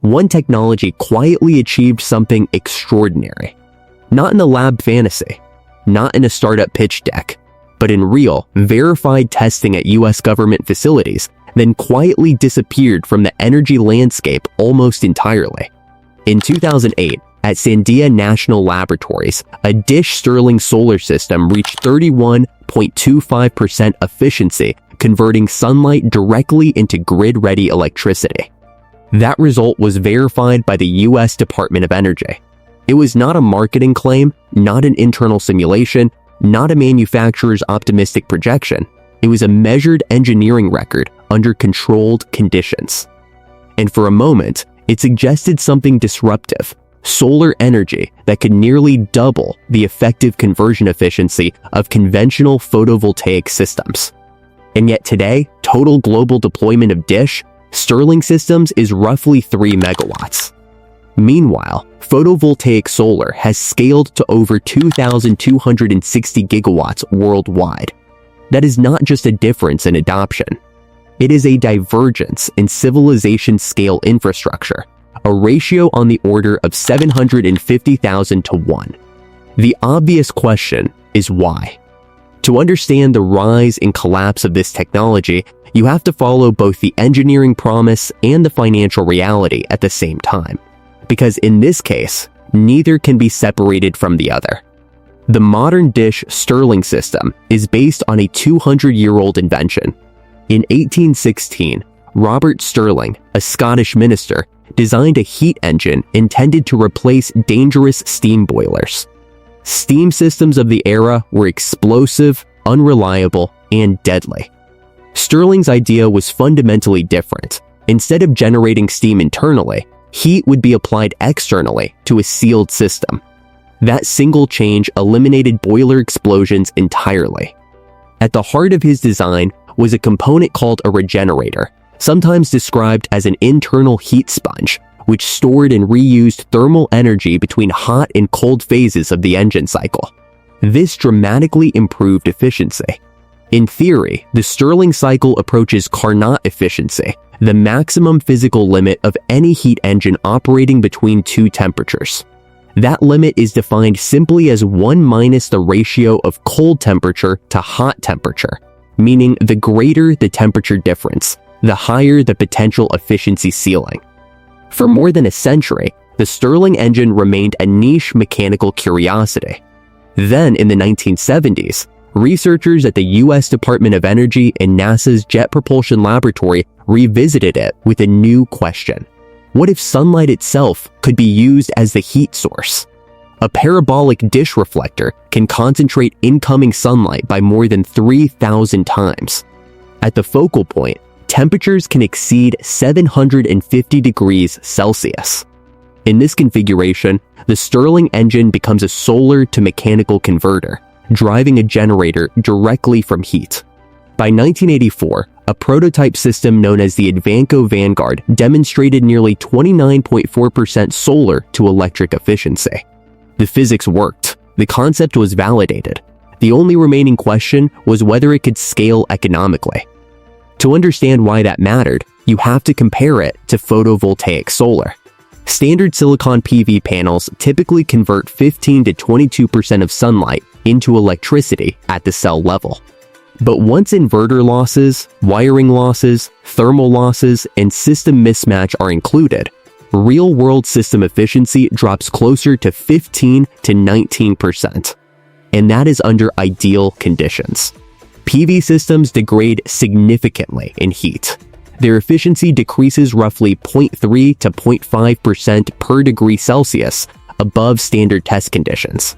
one technology quietly achieved something extraordinary. Not in a lab fantasy, not in a startup pitch deck, but in real, verified testing at US government facilities, then quietly disappeared from the energy landscape almost entirely. In 2008, at Sandia National Laboratories, a Dish-Stirling solar system reached 31.25% efficiency, converting sunlight directly into grid-ready electricity. That result was verified by the US Department of Energy. It was not a marketing claim, not an internal simulation, not a manufacturer's optimistic projection. It was a measured engineering record under controlled conditions. And for a moment, it suggested something disruptive: solar energy that could nearly double the effective conversion efficiency of conventional photovoltaic systems. And yet today, total global deployment of Dish-Stirling systems is roughly 3 megawatts. Meanwhile, photovoltaic solar has scaled to over 2,260 gigawatts worldwide. That is not just a difference in adoption. It is a divergence in civilization scale infrastructure, a ratio on the order of 750,000 to 1. The obvious question is why? To understand the rise and collapse of this technology, you have to follow both the engineering promise and the financial reality at the same time. Because in this case, neither can be separated from the other. The modern Dish-Stirling system is based on a 200-year-old invention. In 1816, Robert Stirling, a Scottish minister, designed a heat engine intended to replace dangerous steam boilers. Steam systems of the era were explosive, unreliable, and deadly. Stirling's idea was fundamentally different. Instead of generating steam internally, heat would be applied externally to a sealed system. That single change eliminated boiler explosions entirely. At the heart of his design was a component called a regenerator, sometimes described as an internal heat sponge, which stored and reused thermal energy between hot and cold phases of the engine cycle. This dramatically improved efficiency. In theory, the Stirling cycle approaches Carnot efficiency, the maximum physical limit of any heat engine operating between two temperatures. That limit is defined simply as 1 minus the ratio of cold temperature to hot temperature, meaning the greater the temperature difference, the higher the potential efficiency ceiling. For more than a century, the Stirling engine remained a niche mechanical curiosity. Then, in the 1970s, researchers at the US Department of Energy and NASA's Jet Propulsion Laboratory revisited it with a new question. What if sunlight itself could be used as the heat source? A parabolic dish reflector can concentrate incoming sunlight by more than 3,000 times. At the focal point, temperatures can exceed 750 degrees Celsius. In this configuration, the Stirling engine becomes a solar to mechanical converter, driving a generator directly from heat. By 1984, a prototype system known as the Advanco Vanguard demonstrated nearly 29.4% solar to electric efficiency. The physics worked. The concept was validated. The only remaining question was whether it could scale economically. To understand why that mattered, you have to compare it to photovoltaic solar. Standard silicon PV panels typically convert 15 to 22% of sunlight into electricity at the cell level. But once inverter losses, wiring losses, thermal losses, and system mismatch are included, real-world system efficiency drops closer to 15 to 19%. And that is under ideal conditions. PV systems degrade significantly in heat. Their efficiency decreases roughly 0.3 to 0.5% per degree Celsius above standard test conditions.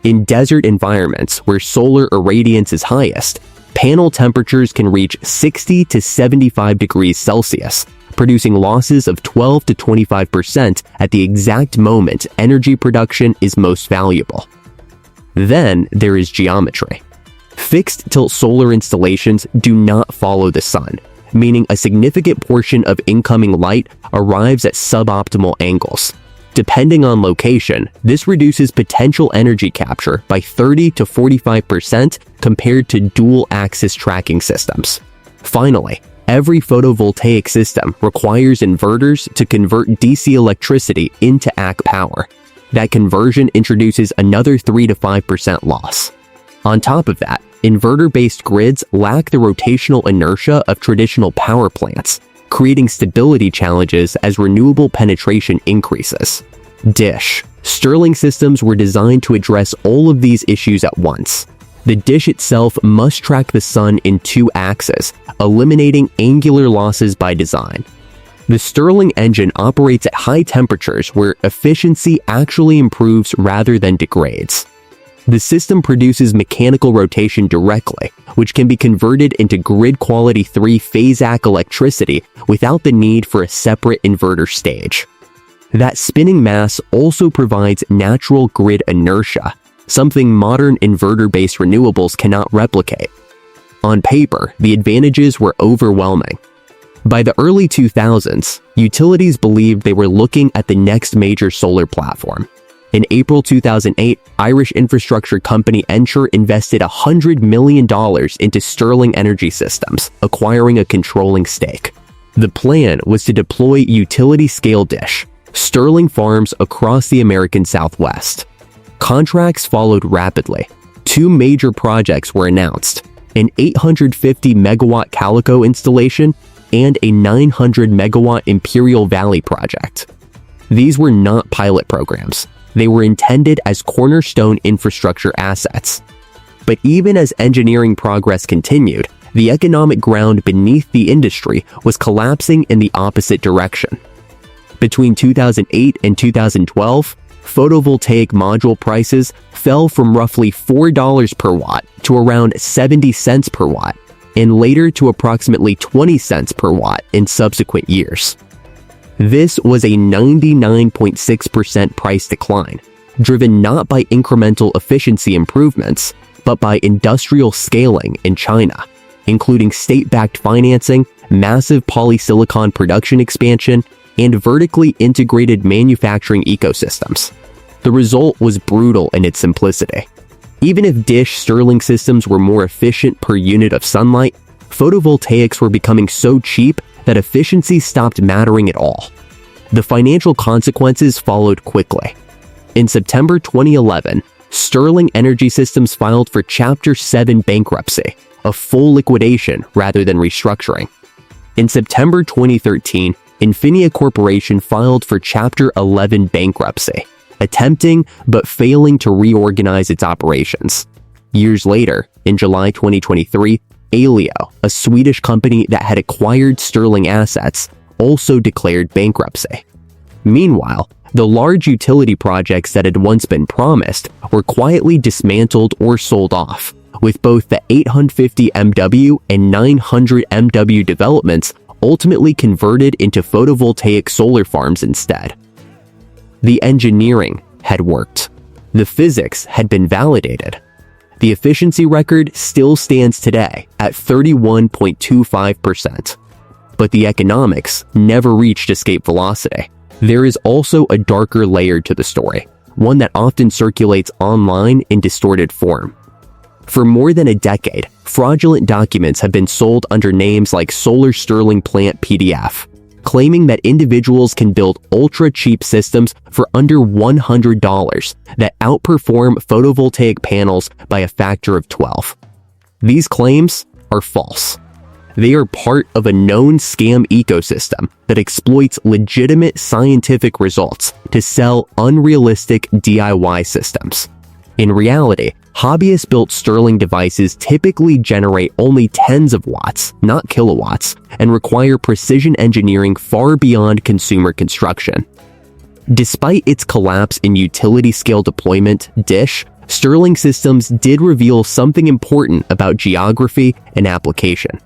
In desert environments where solar irradiance is highest, panel temperatures can reach 60 to 75 degrees Celsius, producing losses of 12 to 25% at the exact moment energy production is most valuable. Then there is geometry. Fixed tilt solar installations do not follow the sun, meaning a significant portion of incoming light arrives at suboptimal angles. Depending on location, this reduces potential energy capture by 30 to 45% compared to dual-axis tracking systems. Finally, Every photovoltaic system requires inverters to convert DC electricity into AC power. That conversion introduces another 3 to 5% loss. On top of that, inverter-based grids lack the rotational inertia of traditional power plants, creating stability challenges as renewable penetration increases. Dish-Stirling systems were designed to address all of these issues at once. The dish itself must track the sun in 2 axes, eliminating angular losses by design. The Stirling engine operates at high temperatures where efficiency actually improves rather than degrades. The system produces mechanical rotation directly, which can be converted into grid-quality 3-phase AC electricity without the need for a separate inverter stage. That spinning mass also provides natural grid inertia, something modern inverter-based renewables cannot replicate. On paper, the advantages were overwhelming. By the early 2000s, utilities believed they were looking at the next major solar platform. In April 2008, Irish infrastructure company Ensure invested $100 million into Stirling Energy Systems, acquiring a controlling stake. The plan was to deploy utility-scale Dish-Stirling farms across the American Southwest. Contracts followed rapidly. 2 major projects were announced: an 850-megawatt Calico installation and a 900-megawatt Imperial Valley project. These were not pilot programs. They were intended as cornerstone infrastructure assets. But even as engineering progress continued, the economic ground beneath the industry was collapsing in the opposite direction. Between 2008 and 2012, photovoltaic module prices fell from roughly $4 per watt to around 70 cents per watt, and later to approximately 20 cents per watt in subsequent years. This was a 99.6% price decline, driven not by incremental efficiency improvements, but by industrial scaling in China, including state-backed financing, massive polysilicon production expansion, and vertically integrated manufacturing ecosystems. The result was brutal in its simplicity. Even if Dish-Stirling systems were more efficient per unit of sunlight, photovoltaics were becoming so cheap that efficiency stopped mattering at all. The financial consequences followed quickly. In September 2011, Stirling Energy Systems filed for Chapter 7 bankruptcy, a full liquidation rather than restructuring. In September 2013, Infinia Corporation filed for Chapter 11 bankruptcy, attempting but failing to reorganize its operations. Years later, in July 2023, Alio, a Swedish company that had acquired Stirling assets, also declared bankruptcy. Meanwhile, the large utility projects that had once been promised were quietly dismantled or sold off, with both the 850 MW and 900 MW developments ultimately converted into photovoltaic solar farms instead. The engineering had worked. The physics had been validated. The efficiency record still stands today at 31.25%. But the economics never reached escape velocity. There is also a darker layer to the story, one that often circulates online in distorted form. For more than a decade, fraudulent documents have been sold under names like Solar Stirling Plant PDF, claiming that individuals can build ultra-cheap systems for under $100 that outperform photovoltaic panels by a factor of 12. These claims are false. They are part of a known scam ecosystem that exploits legitimate scientific results to sell unrealistic DIY systems. In reality, hobbyist-built Stirling devices typically generate only tens of watts, not kilowatts, and require precision engineering far beyond consumer construction. Despite its collapse in utility-scale deployment, Dish-Stirling systems did reveal something important about geography and application.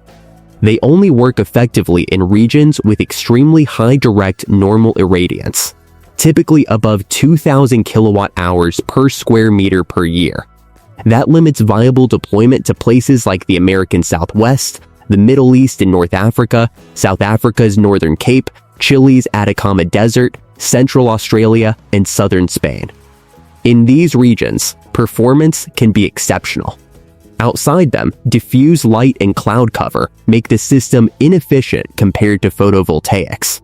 They only work effectively in regions with extremely high direct normal irradiance, typically above 2,000 kilowatt-hours per square meter per year. That limits viable deployment to places like the American Southwest, the Middle East and North Africa, South Africa's Northern Cape, Chile's Atacama Desert, Central Australia, and Southern Spain. In these regions, performance can be exceptional. Outside them, diffuse light and cloud cover make the system inefficient compared to photovoltaics.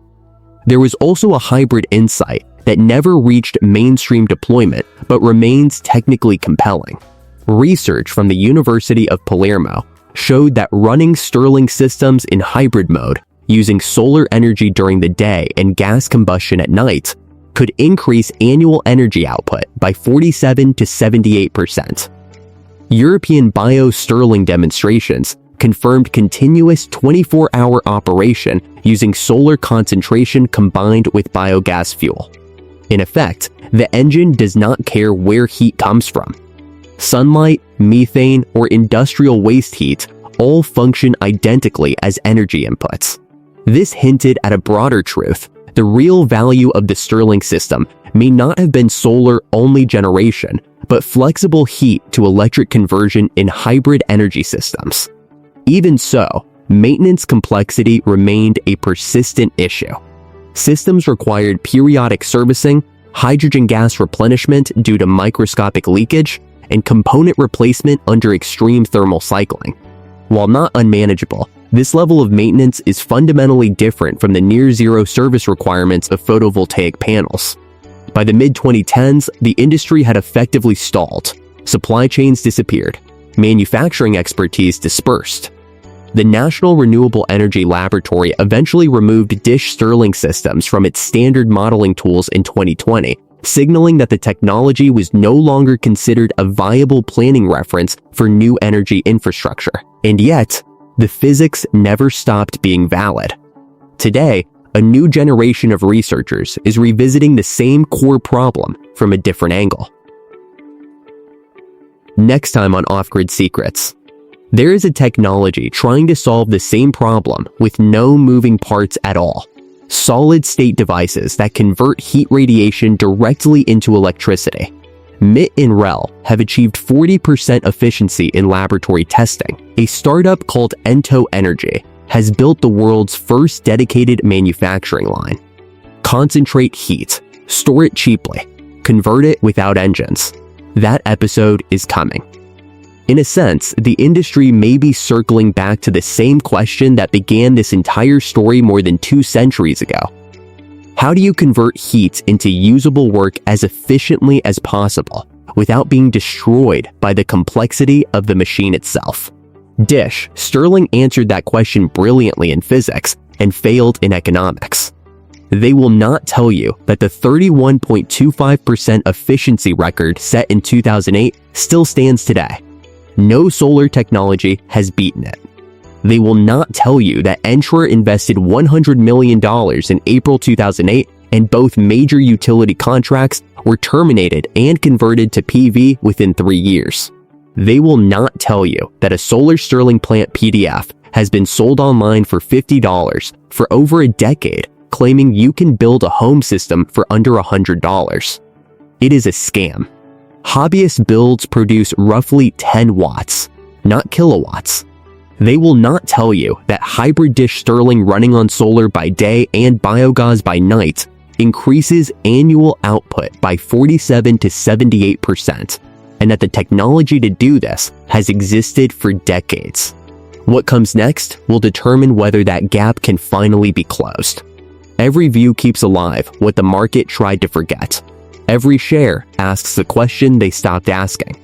There was also a hybrid insight that never reached mainstream deployment but remains technically compelling. Research from the University of Palermo showed that running Stirling systems in hybrid mode, using solar energy during the day and gas combustion at night, could increase annual energy output by 47 to 78%. European bio-Stirling demonstrations confirmed continuous 24-hour operation using solar concentration combined with biogas fuel. In effect, the engine does not care where heat comes from. Sunlight, methane, or industrial waste heat all function identically as energy inputs. This hinted at a broader truth. The real value of the Stirling system may not have been solar-only generation, but flexible heat to electric conversion in hybrid energy systems. Even so, maintenance complexity remained a persistent issue. Systems required periodic servicing, hydrogen gas replenishment due to microscopic leakage, and component replacement under extreme thermal cycling. While not unmanageable, this level of maintenance is fundamentally different from the near-zero service requirements of photovoltaic panels. By the mid-2010s, the industry had effectively stalled. Supply chains disappeared. Manufacturing expertise dispersed. The National Renewable Energy Laboratory eventually removed Dish-Stirling systems from its standard modeling tools in 2020, signaling that the technology was no longer considered a viable planning reference for new energy infrastructure. And yet, the physics never stopped being valid. Today, a new generation of researchers is revisiting the same core problem from a different angle. Next time on Off-Grid Secrets, there is a technology trying to solve the same problem with no moving parts at all. Solid-state devices that convert heat radiation directly into electricity. MIT and REL have achieved 40% efficiency in laboratory testing. A startup called Ento Energy has built the world's first dedicated manufacturing line. Concentrate heat, store it cheaply, convert it without engines. That episode is coming. In a sense, the industry may be circling back to the same question that began this entire story more than 2 centuries ago. How do you convert heat into usable work as efficiently as possible without being destroyed by the complexity of the machine itself? Dish-Stirling answered that question brilliantly in physics and failed in economics. They will not tell you that the 31.25% efficiency record set in 2008 still stands today. No solar technology has beaten it. They will not tell you that Ensure invested $100 million in April 2008 and both major utility contracts were terminated and converted to PV within 3 years. They will not tell you that a solar Stirling plant PDF has been sold online for $50 for over a decade, claiming you can build a home system for under $100. It is a scam. Hobbyist builds produce roughly 10 watts, not kilowatts. They will not tell you that hybrid Dish-Stirling running on solar by day and biogas by night increases annual output by 47 to 78%, and that the technology to do this has existed for decades. What comes next will determine whether that gap can finally be closed. Every view keeps alive what the market tried to forget. Every share asks the question they stopped asking.